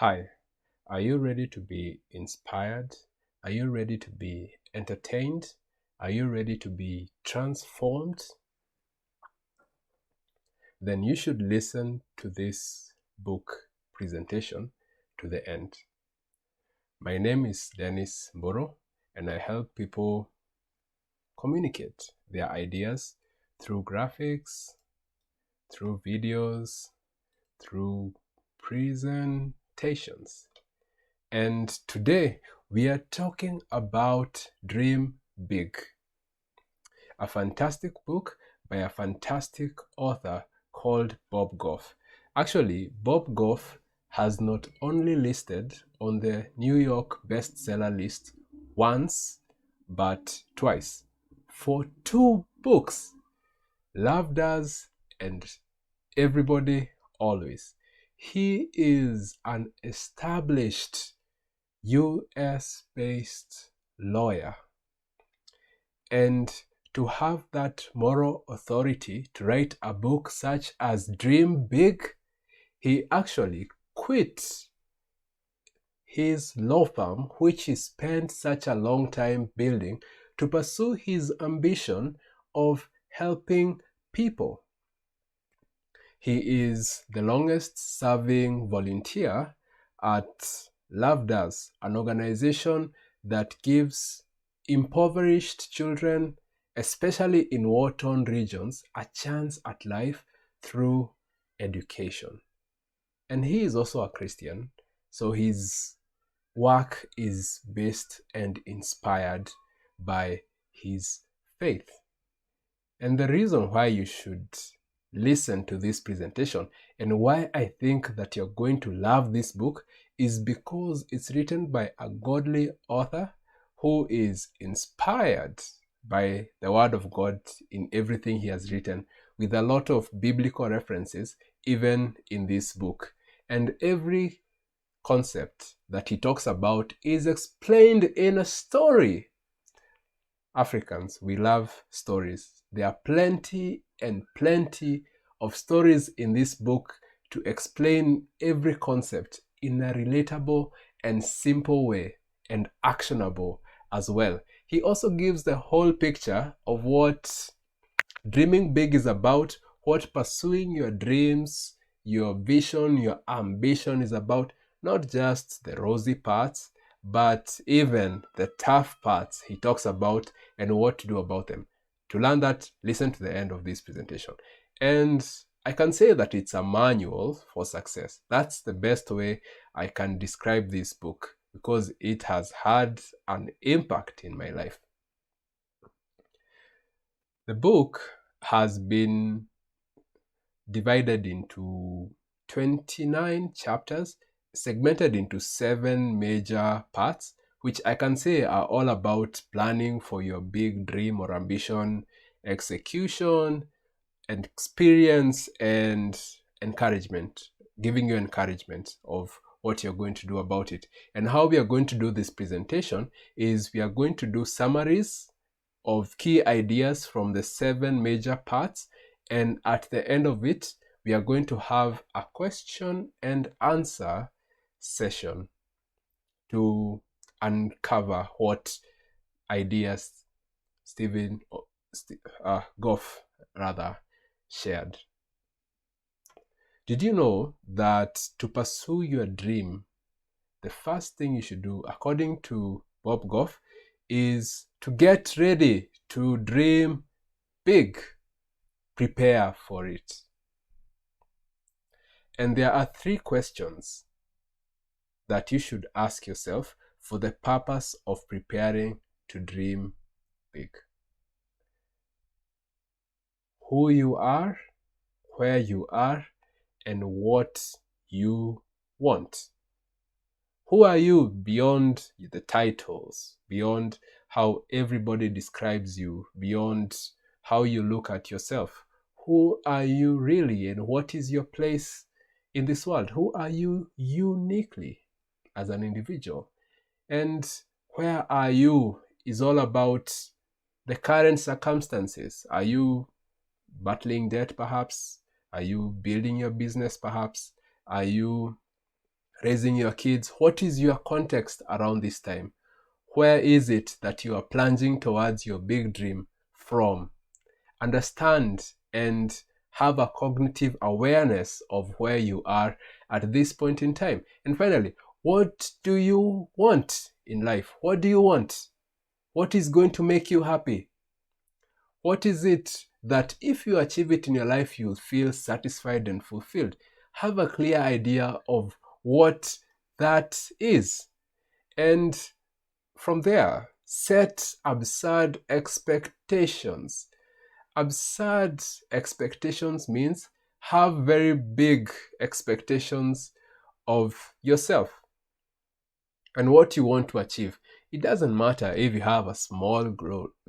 Hi, are you ready to be inspired? Are you ready to be entertained? Are you ready to be transformed? Then you should listen to this book presentation to the end. My name is Dennis Mboro, and I help people communicate their ideas through graphics, through videos, through presentations. And today we are talking about Dream Big, a fantastic book by a fantastic author called Bob Goff. Actually, Bob Goff has not only listed on the New York bestseller list once, but twice for two books, Love Does and Everybody Always. He is an established US based lawyer, and to have that moral authority to write a book such as Dream Big, he actually quit his law firm, which he spent such a long time building, to pursue his ambition of helping people. He is the longest serving volunteer at Love Does, an organization that gives impoverished children, especially in war-torn regions, a chance at life through education. And he is also a Christian, so his work is based and inspired by his faith. And the reason why you should listen to this presentation and why I think that you're going to love this book is because it's written by a godly author who is inspired by the word of God in everything he has written, with a lot of biblical references even in this book. And every concept that he talks about is explained in a story. Africans, we love stories. There are plenty and plenty of stories in this book to explain every concept in a relatable and simple way, and actionable as well. He also gives the whole picture of what dreaming big is about, what pursuing your dreams, your vision, your ambition is about, not just the rosy parts, but even the tough parts he talks about and what to do about them. To learn that, listen to the end of this presentation. And I can say that it's a manual for success. That's the best way I can describe this book, because it has had an impact in my life. The book has been divided into 29 chapters, segmented into 7 major parts, which I can say are all about planning for your big dream or ambition, execution, and experience, and encouragement, giving you encouragement of what you're going to do about it. And how we are going to do this presentation is we are going to do summaries of key ideas from the 7 major parts, and at the end of it we are going to have a question and answer session to uncover what ideas Goff shared. Did you know that to pursue your dream, the first thing you should do, according to Bob Goff, is to get ready to dream big. Prepare for it. And there are 3 questions that you should ask yourself for the purpose of preparing to dream big. Who you are, where you are, and what you want. Who are you beyond the titles, beyond how everybody describes you, beyond how you look at yourself? Who are you really, and what is your place in this world? Who are you uniquely as an individual? And where are you is all about the current circumstances. Are you battling debt perhaps? Are you building your business perhaps? Are you raising your kids, what is your context around this time? Where is it that you are plunging towards your big dream from? Understand and have a cognitive awareness of where you are at this point in time. And finally, what do you want in life? What do you want? What is going to make you happy? What is it that if you achieve it in your life, you'll feel satisfied and fulfilled? Have a clear idea of what that is. And from there, set absurd expectations. Absurd expectations means have very big expectations of yourself and what you want to achieve. It doesn't matter if you have a small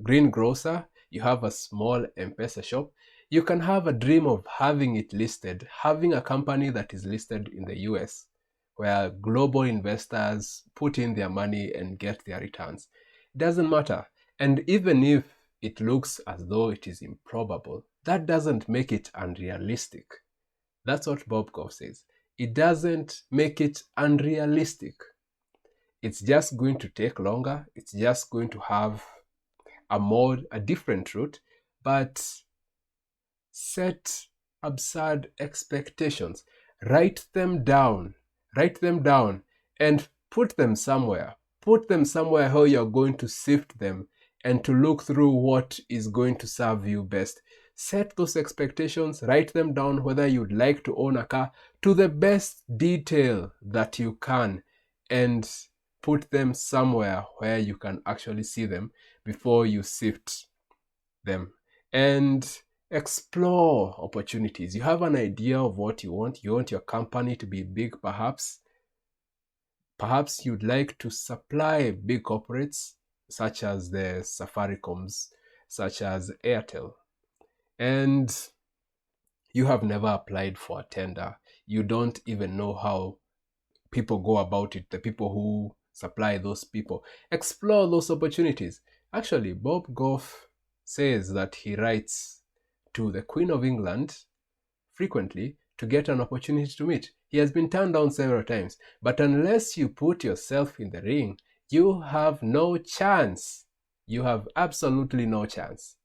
green grocer, you have a small M-Pesa shop, you can have a dream of having it listed, having a company that is listed in the US, where global investors put in their money and get their returns. It doesn't matter. And even if it looks as though it is improbable, that doesn't make it unrealistic. That's what Bob Goff says. It doesn't make it unrealistic. It's just going to take longer. It's just going to have a different route, but set absurd expectations. Write them down, and put them somewhere. Put them somewhere how you're going to sift them and to look through what is going to serve you best. Set those expectations, write them down, whether you'd like to own a car, to the best detail that you can, and put them somewhere where you can actually see them before you sift them. And explore opportunities. You have an idea of what you want. You want your company to be big, perhaps. Perhaps you'd like to supply big corporates, such as the Safaricoms, such as Airtel. And you have never applied for a tender. You don't even know how people go about it, the people who supply those people. Explore those opportunities. Actually, Bob Goff says that he writes to the Queen of England frequently to get an opportunity to meet. He has been turned down several times, but unless you put yourself in the ring, you have no chance. You have absolutely no chance.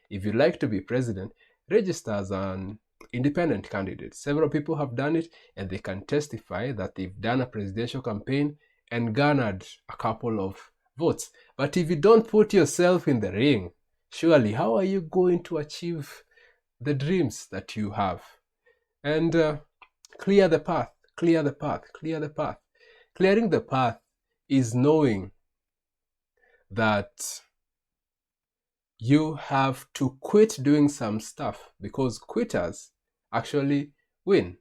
If you'd like to be president, register as an independent candidate. Several people have done it, and they can testify that they've done a presidential campaign and garnered a couple of votes. But if you don't put yourself in the ring, surely how are you going to achieve the dreams that you have? And clear the path, clear the path, clear the path. Clearing the path is knowing that you have to quit doing some stuff, because quitters actually win.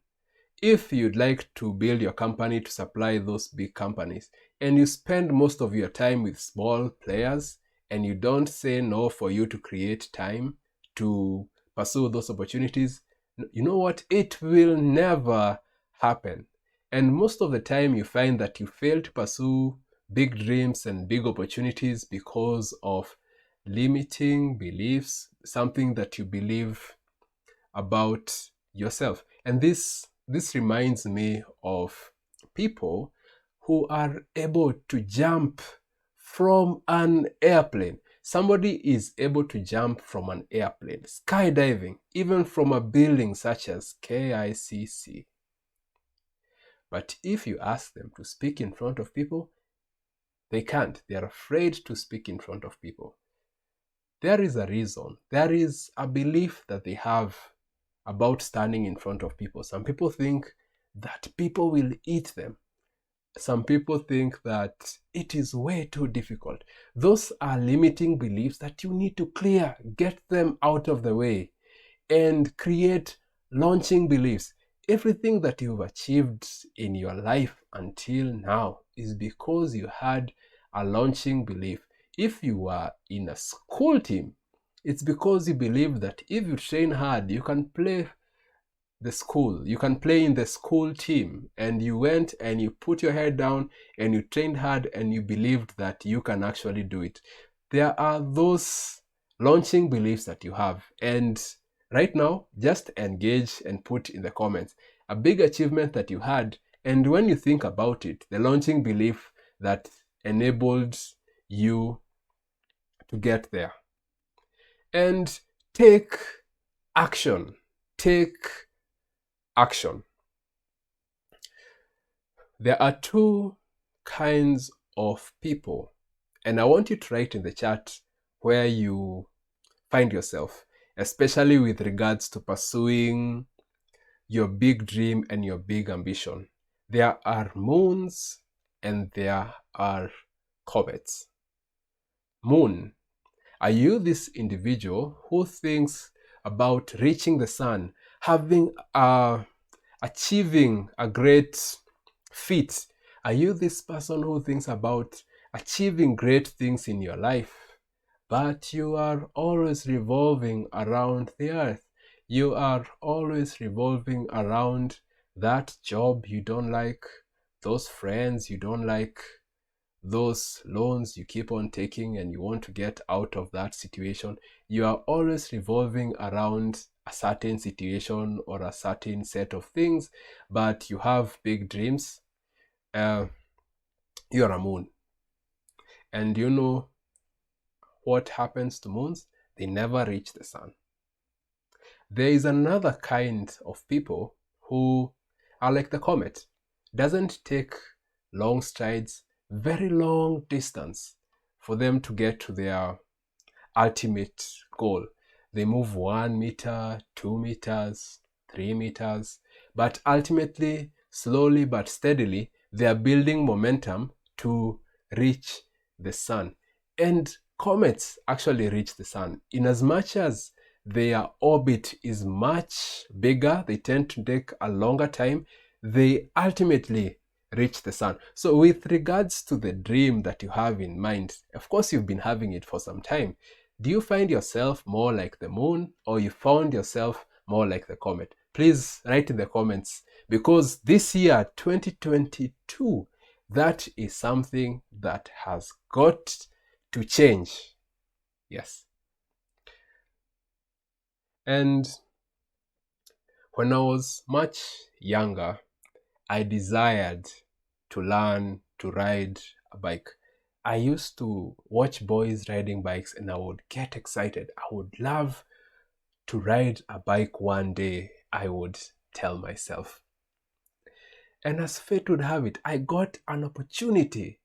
If you'd like to build your company to supply those big companies, and you spend most of your time with small players, and you don't say no for you to create time to pursue those opportunities, you know what? It will never happen. And most of the time you find that you fail to pursue big dreams and big opportunities because of limiting beliefs, something that you believe about yourself. And this reminds me of people who are able to jump from an airplane. Somebody is able to jump from an airplane, skydiving, even from a building such as KICC. But if you ask them to speak in front of people, they can't. They are afraid to speak in front of people. There is a reason. There is a belief that they have about standing in front of people. Some people think that people will eat them. Some people think that it is way too difficult. Those are limiting beliefs that you need to clear, get them out of the way, and create launching beliefs. Everything that you've achieved in your life until now is because you had a launching belief. If you are in a school team, it's because you believe that if you train hard, you can play the school. You can play in the school team, and you went and you put your head down and you trained hard and you believed that you can actually do it. There are those launching beliefs that you have, and right now just engage and put in the comments a big achievement that you had And when you think about it, the launching belief that enabled you to get there. And take action. Take action. There are two kinds of people, and I want you to write in the chat where you find yourself, especially with regards to pursuing your big dream and your big ambition. There are moons and there are comets. Moon, are you this individual who thinks about reaching the sun, achieving a great feat? Are you this person who thinks about achieving great things in your life, but you are always revolving around the earth? You are always revolving around that job you don't like, those friends you don't like, those loans you keep on taking and you want to get out of that situation. You are always revolving around a certain situation or a certain set of things, but you have big dreams. You're a moon. And you know what happens to moons? They never reach the sun. There is another kind of people who are like the comet. Doesn't take long strides, very long distance for them to get to their ultimate goal. They move 1 meter, 2 meters, 3 meters, but ultimately, slowly but steadily, they are building momentum to reach the sun. And comets actually reach the sun. In as much as their orbit is much bigger, they tend to take a longer time, they ultimately reach the sun. So with regards to the dream that you have in mind, of course you've been having it for some time. Do you find yourself more like the moon, or you found yourself more like the comet? Please write in the comments, because this year, 2022, that is something that has got to change. Yes. And when I was much younger, I desired to learn to ride a bike. I used to watch boys riding bikes and I would get excited. I would love to ride a bike one day, I would tell myself. And as fate would have it, I got an opportunity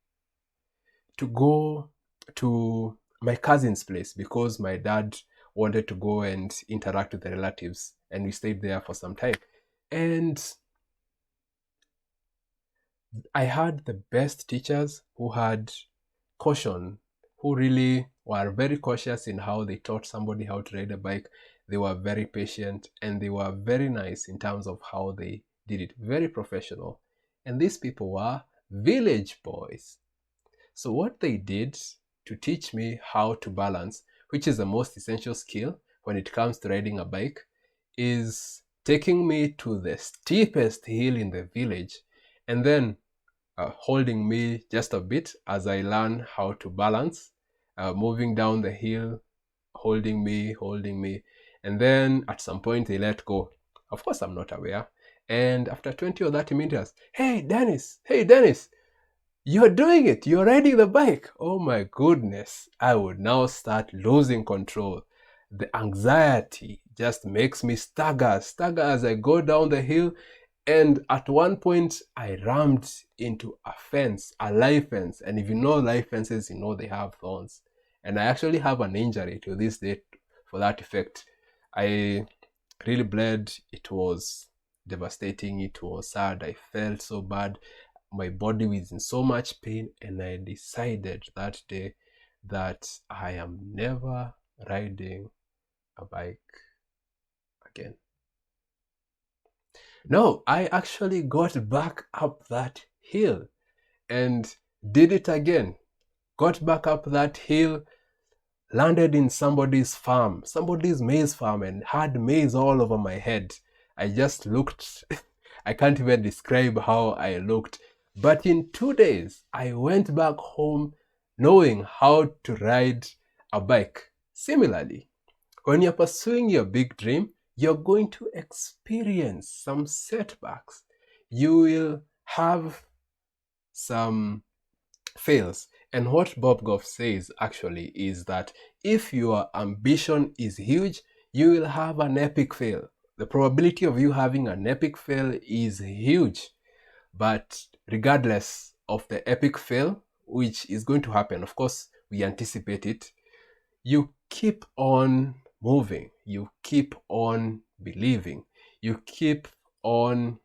to go to my cousin's place because my dad wanted to go and interact with the relatives, and we stayed there for some time. And I had the best teachers who had caution, who really were very cautious in how they taught somebody how to ride a bike. They were very patient and they were very nice in terms of how they did it, very professional. And these people were village boys. So what they did to teach me how to balance, which is the most essential skill when it comes to riding a bike, is taking me to the steepest hill in the village and then holding me just a bit as I learn how to balance, moving down the hill, holding me, and then at some point they let go. Of course, I'm not aware. And after 20 or 30 meters, hey, Dennis, you're doing it. You're riding the bike. Oh my goodness. I would now start losing control. The anxiety just makes me stagger as I go down the hill. And at one point, I rammed into a fence, a live fence. And if you know live fences, you know they have thorns. And I actually have an injury to this day for that effect. I really bled. It was devastating. It was sad. I felt so bad. My body was in so much pain. And I decided that day that I am never riding a bike again. No, I actually got back up that hill and did it again. Got back up that hill, landed in somebody's farm, somebody's maize farm, and had maize all over my head. I just looked, I can't even describe how I looked. But in 2 days, I went back home knowing how to ride a bike. Similarly, when you're pursuing your big dream, you're going to experience some setbacks. You will have some fails. And what Bob Goff says actually is that if your ambition is huge, you will have an epic fail. The probability of you having an epic fail is huge. But regardless of the epic fail, which is going to happen, of course, we anticipate it, you keep on moving, you keep on believing, you keep on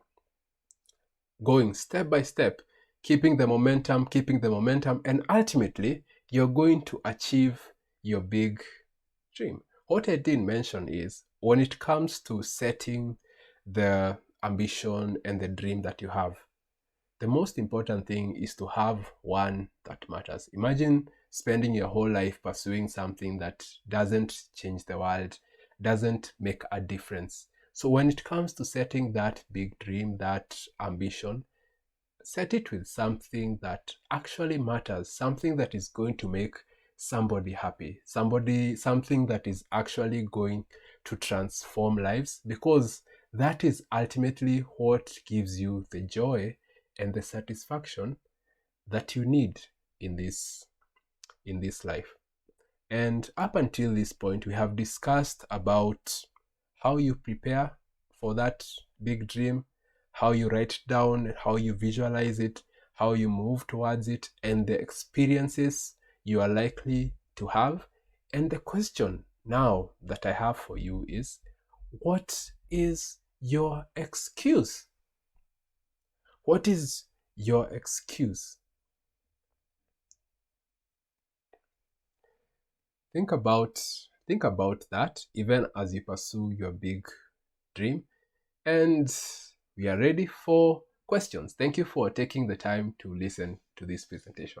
going step by step, keeping the momentum, and ultimately you're going to achieve your big dream. What I didn't mention is when it comes to setting the ambition and the dream that you have, the most important thing is to have one that matters. Imagine spending your whole life pursuing something that doesn't change the world, doesn't make a difference. So when it comes to setting that big dream, that ambition, set it with something that actually matters, something that is going to make somebody happy, something that is actually going to transform lives, because that is ultimately what gives you the joy and the satisfaction that you need in this life. And up until this point, we have discussed about how you prepare for that big dream, how you write down, how you visualize it, how you move towards it, and the experiences you are likely to have. And the question now that I have for you is, what is your excuse? What is your excuse? Think about that even as you pursue your big dream. And we are ready for questions. Thank you for taking the time to listen to this presentation.